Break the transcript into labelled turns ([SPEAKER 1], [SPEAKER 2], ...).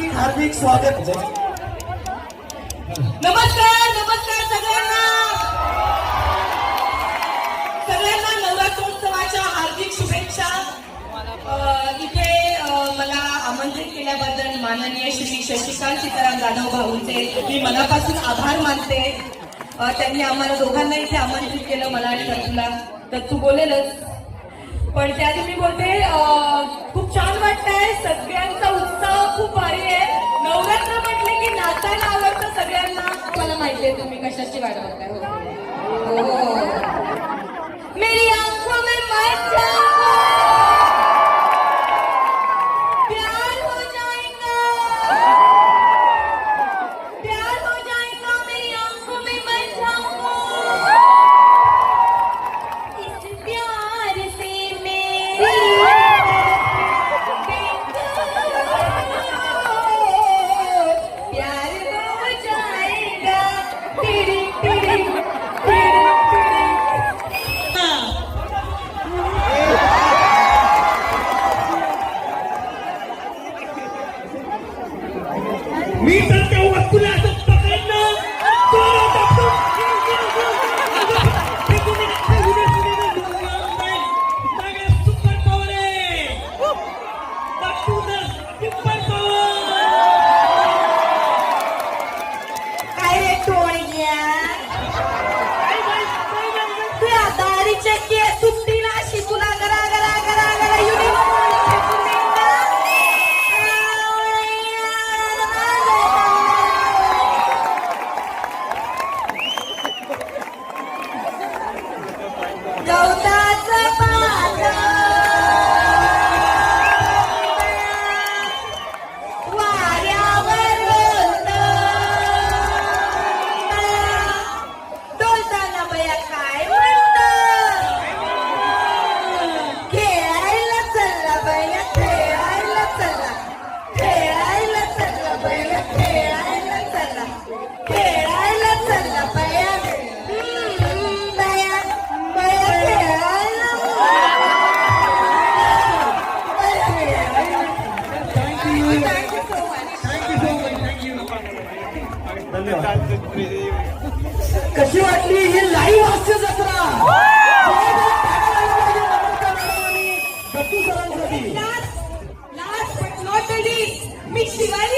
[SPEAKER 1] हार्दिक हार्दिक स्वागत.
[SPEAKER 2] नमस्कार नमस्कार सगळ्यांना. सगळ्यांना नवरात्रोत्सवाच्या हार्दिक शुभेच्छा. इथे मला आमंत्रित केल्याबद्दल माननीय श्री शशिकांत सीताराम जाधव भाऊंचे मी मनापासून आभार मानते. त्यांनी आम्हाला दोघांना इथे आमंत्रित केलं, मला आणि दत्तूला. दत्तू बोलेलच, पण त्याआधी मी बोलते खूप छान वाटतंय. सगळ्यांचा उत्साह खूप भारी आहे. नवरात्र म्हटले की नाचायला आवडतं सगळ्यांना. मला माहितीये तुम्ही कशाची वाट बघताय. मेरी आंखों में मजा प्यार हो जाएगा, प्यार हो जाएगा, मेरी आंखों में मत जाऊंगा. इस प्यार से मेरी प्यार हो जाएगा. तेरी तेरी
[SPEAKER 1] मी तर त्या वस्तूला असं पकडलं सुपर पॉवर आहे. Super power.
[SPEAKER 2] काय रे टोळग्या, तुझ्या दारीच्या केस सुट्टीला अशी तुला गरा गरा गरा गरा युनिफॉर्म फेकून देईन ना. गवताचं पानं वाऱ्यावर रोलतं. डोलताना बया काय म्हणतं, खेळायला चलला बया, खेळायला चलला, खेळायला चलला बया, खेळायला चलला, खेळायला चलला बया. बया बया खेळायला
[SPEAKER 1] कशी वाटली ही लाईव्ह हास्य जत्रा? दत्तू सरांसाठी
[SPEAKER 2] last but not the least मी शिवाय